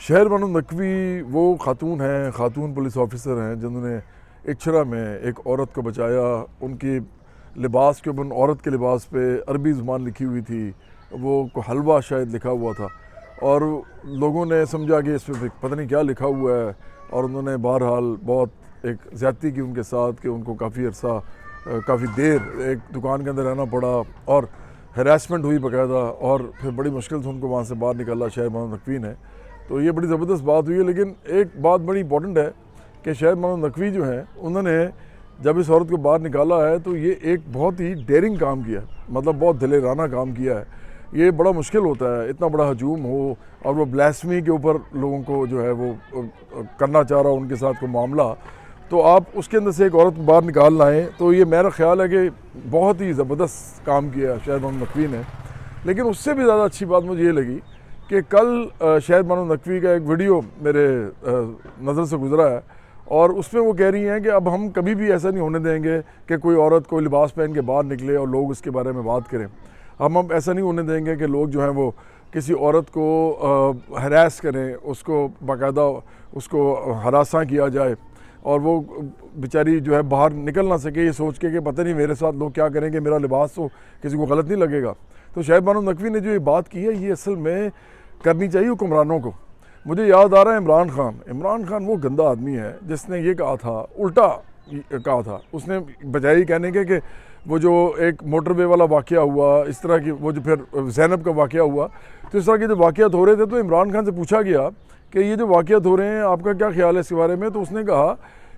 शहर बानो नकवी वो खातून हैं, खातून पुलिस ऑफिसर हैं जिन्होंने इचरा में एक औरत को बचाया। उनकी लिबास के ऊपर, औरत के लिबास पे अरबी ज़ुबान लिखी हुई थी, वो हलवा शायद लिखा हुआ था और लोगों ने समझा कि इस पर पता नहीं क्या लिखा हुआ है और उन्होंने बहरहाल बहुत एक ज़्यादती की उनके साथ कि उनको काफ़ी अरसा काफ़ी देर एक दुकान के अंदर रहना पड़ा और हरासमेंट हुई बाकायदा और फिर बड़ी मुश्किल से उनको वहाँ से बाहर निकाला शहर बानो नकवी ने। तो ये बड़ी ज़बरदस्त बात हुई है। लेकिन एक बात बड़ी इंपॉर्टेंट है कि शहर बानो नकवी जो हैं उन्होंने जब इस औरत को बाहर निकाला है तो ये एक बहुत ही डेयरिंग काम किया है, मतलब बहुत दिलेराना काम किया है। ये बड़ा मुश्किल होता है, इतना बड़ा हजूम हो और वो ब्लास्फेमी के ऊपर लोगों को जो है वो करना चाह रहा हो उनके साथ कोई मामला, तो आप उसके अंदर से एक औरत को बाहर निकाल लाएँ। तो ये मेरा ख्याल है कि बहुत ही ज़बरदस्त काम किया शहर बानो नकवी ने। लेकिन उससे भी ज़्यादा अच्छी बात मुझे ये लगी कि कल शहर बानो नकवी का एक वीडियो मेरे नज़र से गुज़रा है और उसमें वो कह रही हैं कि अब हम कभी भी ऐसा नहीं होने देंगे कि कोई औरत कोई लिबास पहन के बाहर निकले और लोग उसके बारे में बात करें। हम ऐसा नहीं होने देंगे कि लोग जो हैं वो किसी औरत को हरास करें, उसको बाकायदा उसको हरासा किया जाए और वो बेचारी जो है बाहर निकल ना सके ये सोच के कि पता नहीं मेरे साथ लोग क्या करेंगे, मेरा लिबास तो किसी को गलत नहीं लगेगा। तो शहर बानो नकवी ने जो ये बात की है ये असल में करनी चाहिए हुक्मरानों को। मुझे याद आ रहा है इमरान खान वो गंदा आदमी है जिसने ये कहा था, उल्टा कहा था उसने, बजाय कहने के कि वो जो एक मोटरवे वाला वाक़या हुआ, इस तरह की वो जो फिर ज़ैनब का वाक़या हुआ, तो इस तरह के जो वाक़यात हो रहे थे तो इमरान खान से पूछा गया कि ये जो वाक़यात हो रहे हैं आपका क्या ख्याल है इसके बारे में। तो उसने कहा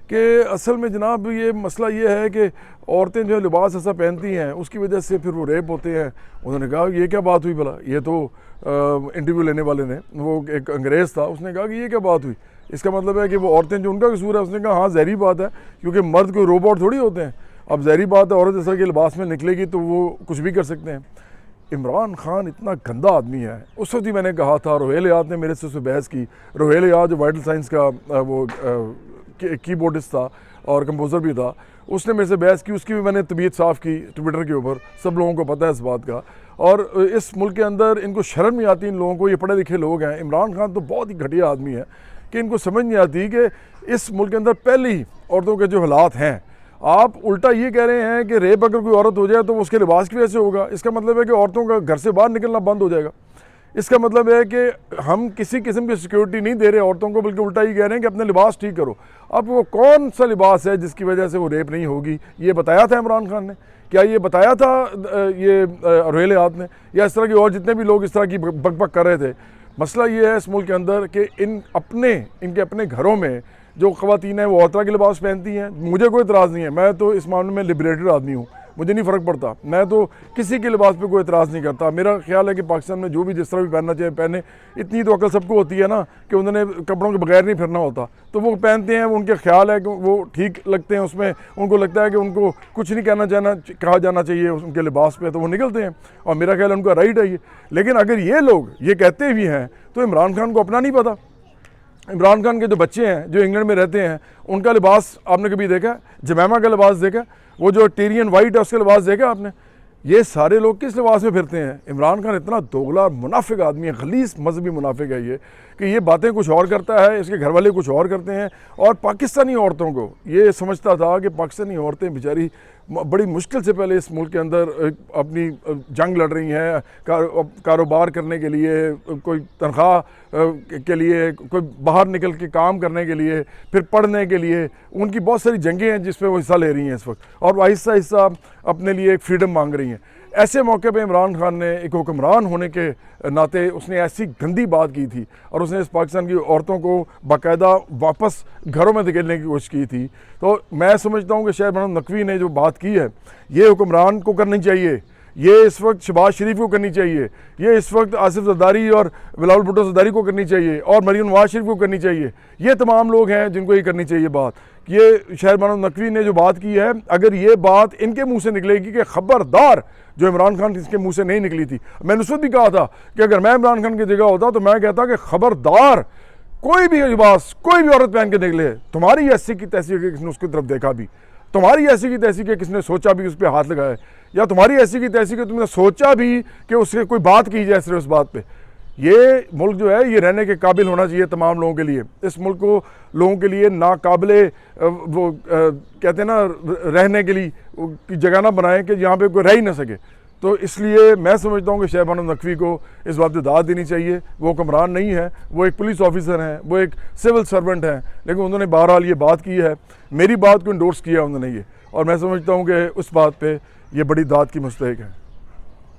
कि असल में जनाब ये मसला ये है कि औरतें जो लिबास ऐसा पहनती हैं उसकी वजह से फिर वो रेप होते हैं। उन्होंने कहा ये क्या बात हुई भला, ये तो इंटरव्यू लेने वाले ने, वो एक अंग्रेज़ था, उसने कहा कि ये क्या बात हुई, इसका मतलब है कि वो औरतें जो उनका कसूर है। उसने कहा हाँ ज़हरी बात है क्योंकि मर्द कोई रोबोट थोड़ी होते हैं, अब ज़हरी बात है औरत जैसा कि लिबास में निकलेगी तो वो कुछ भी कर सकते हैं। इमरान खान इतना गंदा आदमी है। उस वक्त ही मैंने कहा था, रोहेल याद ने मेरे से उससे बहस की। रोहेल याद जो वाइटल साइंस का वो कीबोर्डिस्ट था और कंपोज़र भी था, उसने मेरे से बहस की, उसकी भी मैंने तबीयत साफ़ की ट्विटर के ऊपर, सब लोगों को पता है इस बात का। और इस मुल्क के अंदर इनको शर्म नहीं आती इन लोगों को, ये पढ़े लिखे लोग हैं। इमरान खान तो बहुत ही घटिया आदमी है कि इनको समझ नहीं आती कि इस मुल्क के अंदर पहले ही औरतों के जो हालात हैं, आप उल्टा ये कह रहे हैं कि रेप अगर कोई औरत हो जाए तो वो उसके लिबास की वजह से होगा। इसका मतलब है कि औरतों का घर से बाहर निकलना बंद हो जाएगा। इसका मतलब है कि हम किसी किस्म की सिक्योरिटी नहीं दे रहे औरतों को, बल्कि उल्टा ही कह रहे हैं कि अपने लिबास ठीक करो। अब वो कौन सा लिबास है जिसकी वजह से वो रेप नहीं होगी, ये बताया था इमरान खान ने? क्या ये बताया था ये रोहेल याद ने, या इस तरह के और जितने भी लोग इस तरह की बकबक कर रहे थे? मसला ये है इस मुल्क के अंदर कि इनके अपने घरों में जो ख़वातीन हैं वो और तरह के लिबास पहनती हैं। मुझे कोई इतराज़ नहीं है, मैं तो इस मामले में लिबरेटेड आदमी हूँ, मुझे नहीं फ़र्क पड़ता, मैं तो किसी के लिबास पे कोई इतराज़ नहीं करता। मेरा ख्याल है कि पाकिस्तान में जो भी जिस तरह भी पहनना चाहिए पहने। इतनी तो अकल सबको होती है ना कि उन्होंने कपड़ों के बगैर नहीं फिरना होता, तो वो पहनते हैं, वो उनके ख्याल है कि वो ठीक लगते हैं उसमें, उनको लगता है कि उनको कुछ नहीं कहा जाना चाहिए उनके लिबास पे, तो वो निकलते हैं और मेरा ख्याल है उनका राइट है ये। लेकिन अगर ये लोग ये कहते भी हैं तो इमरान खान को अपना नहीं पता। इमरान खान के जो बच्चे हैं जो इंग्लैंड में रहते हैं उनका लिबास आपने कभी देखा? जमैमा का लिबास देखा? वो जो टीरियन वाइट है उसका लिबास देखा आपने? ये सारे लोग किस लिबास में फिरते हैं? इमरान खान इतना दोगला मुनाफिक आदमी है, खलीस मजहबी मुनाफिक है ये, कि ये बातें कुछ और करता है, इसके घर वाले कुछ और करते हैं। और पाकिस्तानी औरतों को ये समझता था कि पाकिस्तानी औरतें बेचारी बड़ी मुश्किल से पहले इस मुल्क के अंदर अपनी जंग लड़ रही हैं, कारोबार करने के लिए, कोई तनख्वाह के लिए, कोई बाहर निकल के काम करने के लिए, फिर पढ़ने के लिए, उनकी बहुत सारी जंगें हैं जिसमें वो हिस्सा ले रही हैं इस वक्त, और वो आहिस्ता अपने लिए एक फ्रीडम मांग रही हैं। ऐसे मौके पे इमरान खान ने एक हुक्मरान होने के नाते उसने ऐसी गंदी बात की थी और उसने इस पाकिस्तान की औरतों को बाकायदा वापस घरों में धकेलने की कोशिश की थी। तो मैं समझता हूँ कि शहर बानो नकवी ने जो बात की है ये हुक्मरान को करनी चाहिए, ये इस वक्त शहबाज शरीफ को करनी चाहिए, ये इस वक्त आसिफ जरदारी और बिलावल भुट्टो जरदारी को करनी चाहिए और मरीम नवाज शरीफ को करनी चाहिए। ये तमाम लोग हैं जिनको ये करनी चाहिए बात। ये शहर बानो नकवी ने जो बात की है, अगर ये बात इनके मुंह से निकलेगी कि खबरदार, जो इमरान खान इसके मुंह से नहीं निकली थी। मैंने उस वक्त भी कहा था कि अगर मैं इमरान खान की जगह होता तो मैं कहता कि खबरदार कोई भी लिबास कोई भी औरत पहन के निकले, तुम्हारी ऐसी की तैसी कि किसने उसकी तरफ देखा भी, तुम्हारी ऐसी की तैसी कि किसने सोचा भी उस पर हाथ लगाए, या तुम्हारी ऐसी की तैसी कि तुमने सोचा भी कि उससे कोई बात की जाए सिर्फ उस बात पे। ये मुल्क जो है ये रहने के काबिल होना चाहिए तमाम लोगों के लिए। इस मुल्क को लोगों के लिए नाकाबिले वो कहते हैं ना रहने के लिए की जगह ना बनाएं कि यहाँ पे कोई रह ही ना सके। तो इसलिए मैं समझता हूँ कि शहबान नकवी को इस बात पर दाद देनी चाहिए। वो हुक्मरान नहीं है, वो एक पुलिस ऑफिसर हैं, वो एक सिविल सर्वेंट हैं, लेकिन उन्होंने बहरहाल ये बात की है, मेरी बात को इंडोर्स किया उन्होंने ये, और मैं समझता हूँ कि उस बात पे ये बड़ी दाद की मुस्तहिक है।